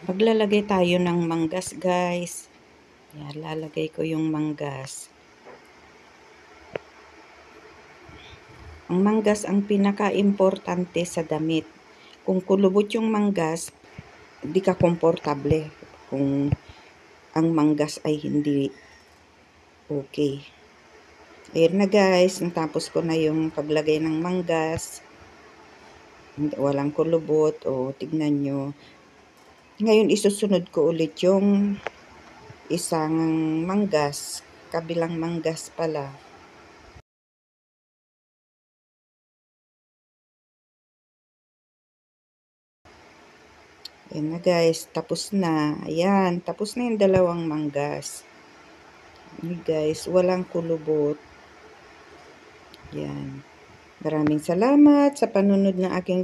Maglalagay tayo ng manggas, guys. Yan, lalagay ko yung manggas. Ang manggas ang pinaka-importante sa damit. Kung kulubot yung manggas, di ka komportable. Kung ang manggas ay hindi okay. Ayan na guys, natapos ko na yung paglagay ng manggas. Walang kulubot. O, tignan nyo. Ngayon, isusunod ko ulit yung isang manggas. Kabilang manggas pala. Ayan na guys, tapos na. Ayan, tapos na yung dalawang manggas. Ayan guys, walang kulubot. Ayan. Maraming salamat sa panunod ng aking